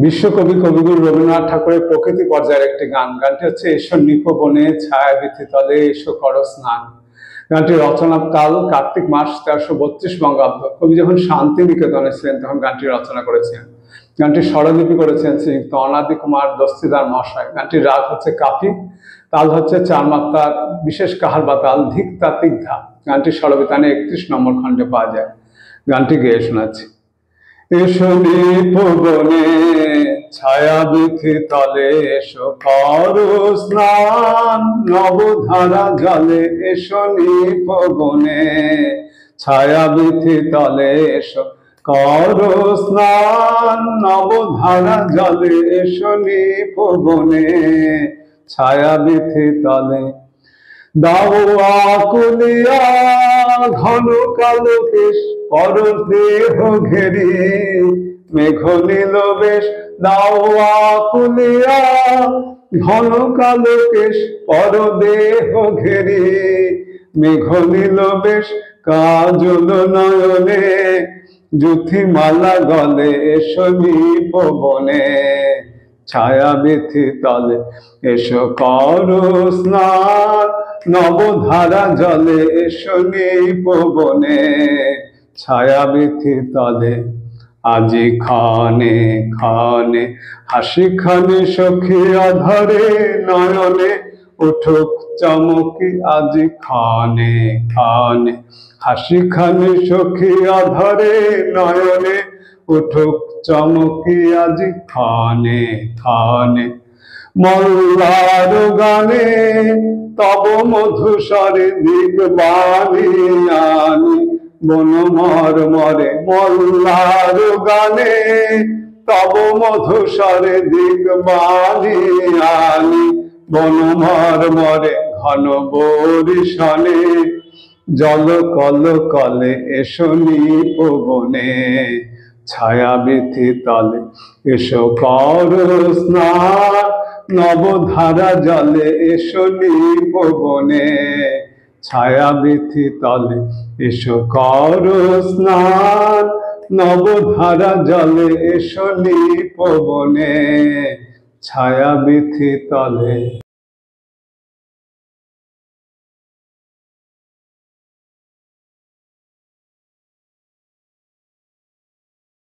বিশ্বকবি কবিগুরু রবীন্দ্রনাথ ঠাকুরের প্রকৃতি পর্যায়ের একটি গান। গানটি হচ্ছে এসো নিপবনে ছায়াবীথি তলে এসো করো স্নান। গানটি রচনা কাল কার্তিক মাস 1332 বঙ্গাব্দ। কবি যখন শান্তিনিকেতনে ছিলেন তখন গানটি রচনা করেছেন। গানটি স্বরলিপি করেছেন শ্রীযুক্ত অনাদি কুমার দস্তিদার মহাশয়। গানটির রাগ হচ্ছে কাফি, তাল হচ্ছে 4 মাত্রার বিশেষ কাহার বা তাল ধিক তাতিক ধা। গানটি স্বরবিতানে 31 নম্বর খণ্ডে পাওয়া যায়। গানটি গেয়ে শোনাচ্ছি। এসো নিপবনে ছায়াবীথি তলে এসো করো স্নান, নবধারা জলে এসো নিপবনে ছায়াবীথি তলে এসো করো স্নান, নবধারা জলে এসো নিপবনে ছায়াবীথি তলে। দাও আকুলিয়া ঘন কালো কেশ পর দেহ ঘেরি মেঘ নীল বেশ। দাও আকুলিয়া ঘন কালো কেশ পর দেহ ঘেরি মেঘ নীল বেশ। কাজল নয়নে জ্যোতিমালা গলে এসো নিপবনে ছায়াবীথি তলে এসো করো স্নান, নবধারা জলে এসো নিপবনে ছায়াবীথি তলে। আজি ক্ষণে ক্ষণে হাসি খানি সখী অধরে নয়নে উঠুক চমকি। আজি ক্ষণে ক্ষণে হাসি খানি সখী অধরে নয়নে উঠুক চমকি। আজি ক্ষণে ক্ষণে মল্লার গানে তব মধুস্বরে দিগবাণী আনি বন মর্মরে। মল্লার গানে তব মধুস্বরে দিগবাণী আনি বন মর্মরে। ঘন বরিশনে জল কল কলে এসো নিপবনে ছায়াবীথি তলে এসো করো স্নান, নবধারা জলে এসো নিপবনে ছায়াবীথি তলে এসো করো স্নান, নবধারা জলে এসো নিপবনে ছায়াবীথি তলে।